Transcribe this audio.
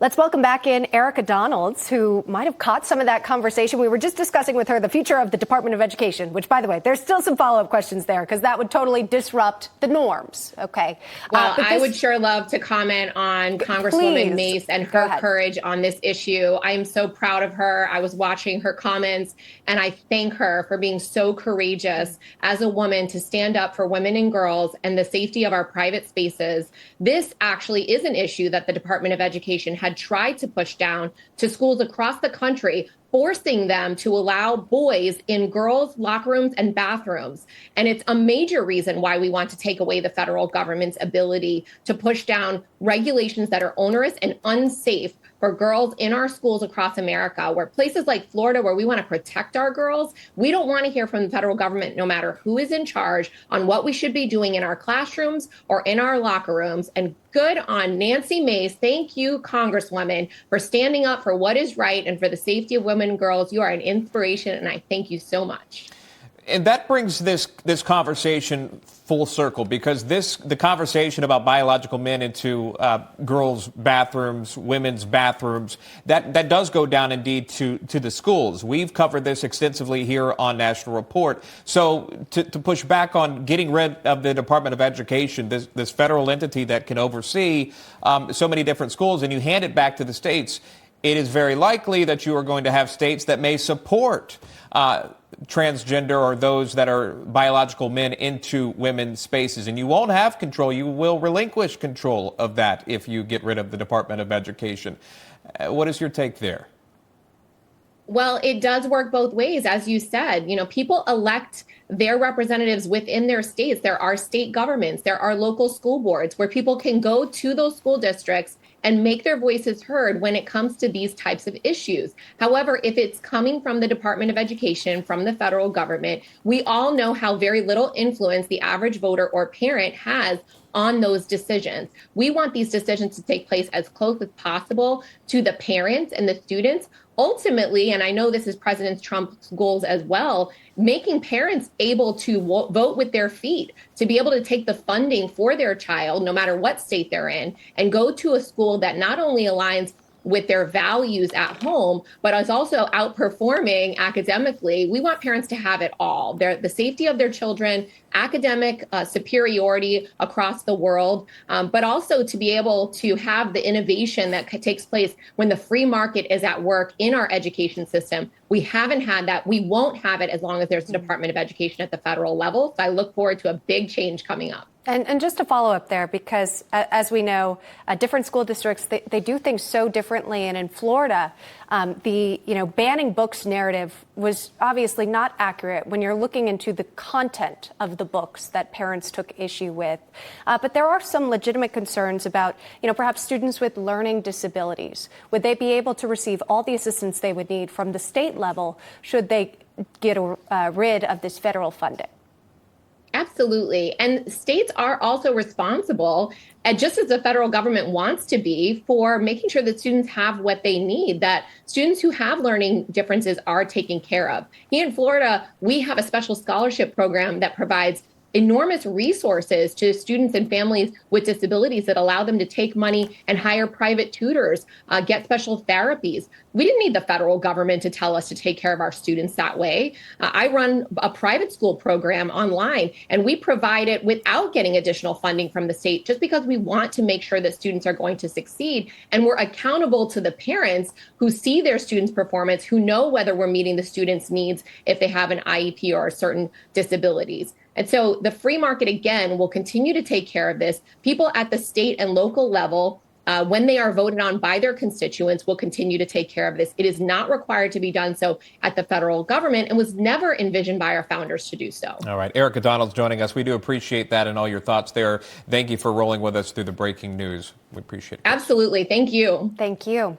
Let's welcome back in Erika Donalds, who might have caught some of that conversation. We were just discussing with her the future of the Department of Education, which, by the way, there's still some follow-up questions there because that would totally disrupt the norms. Okay. Well, I would sure love to comment on Congresswoman Mace and her courage on this issue. I am so proud of her. I was watching her comments, and I thank her for being so courageous as a woman to stand up for women and girls and the safety of our private spaces. This actually is an issue that the Department of Education had tried to push down to schools across the country, forcing them to allow boys in girls' locker rooms and bathrooms. And it's a major reason why we want to take away the federal government's ability to push down regulations that are onerous and unsafe for girls in our schools across America, where places like Florida, where we want to protect our girls, we don't want to hear from the federal government, no matter who is in charge, on what we should be doing in our classrooms or in our locker rooms. And good on Nancy Mace. Thank you, Congresswoman, for standing up for what is right and for the safety of women and girls. You are an inspiration, and I thank you so much. And that brings this conversation full circle, because the conversation about biological men into girls' bathrooms, women's bathrooms, that does go down indeed to the schools. We've covered this extensively here on National Report. So to push back on getting rid of the Department of Education, this federal entity that can oversee so many different schools, and you hand it back to the states, it is very likely that you are going to have states that may support transgender or those that are biological men into women's spaces. And you won't have control. You will relinquish control of that if you get rid of the Department of Education. What is your take there? Well, it does work both ways. As you said, people elect their representatives within their states. There are state governments, there are local school boards where people can go to those school districts and make their voices heard when it comes to these types of issues. However, if it's coming from the Department of Education, from the federal government, we all know how very little influence the average voter or parent has on those decisions. We want these decisions to take place as close as possible to the parents and the students. Ultimately, and I know this is President Trump's goals as well, making parents able to vote with their feet, to be able to take the funding for their child, no matter what state they're in, and go to a school that not only aligns with their values at home, but is also outperforming academically. We want parents to have it all. The safety of their children, academic superiority across the world, but also to be able to have the innovation that takes place when the free market is at work in our education system. We haven't had that. We won't have it as long as there's a Department of Education at the federal level. So I look forward to a big change coming up. And just to follow up there, because as we know, different school districts, they do things so differently. And in Florida, the banning books narrative was obviously not accurate when you're looking into the content of the books that parents took issue with. But there are some legitimate concerns about, perhaps students with learning disabilities. Would they be able to receive all the assistance they would need from the state level should they get rid of this federal funding? Absolutely. And states are also responsible, and just as the federal government wants to be, for making sure that students have what they need, that students who have learning differences are taken care of. Here in Florida, we have a special scholarship program that provides enormous resources to students and families with disabilities that allow them to take money and hire private tutors, get special therapies. We didn't need the federal government to tell us to take care of our students that way. I run a private school program online, and we provide it without getting additional funding from the state, just because we want to make sure that students are going to succeed. And we're accountable to the parents who see their students' performance, who know whether we're meeting the students' needs if they have an IEP or certain disabilities. And so the free market, again, will continue to take care of this. People at the state and local level, when they are voted on by their constituents, will continue to take care of this. It is not required to be done so at the federal government, and was never envisioned by our founders to do so. All right. Erika Donalds joining us. We do appreciate that and all your thoughts there. Thank you for rolling with us through the breaking news. We appreciate it. Absolutely. Thank you. Thank you.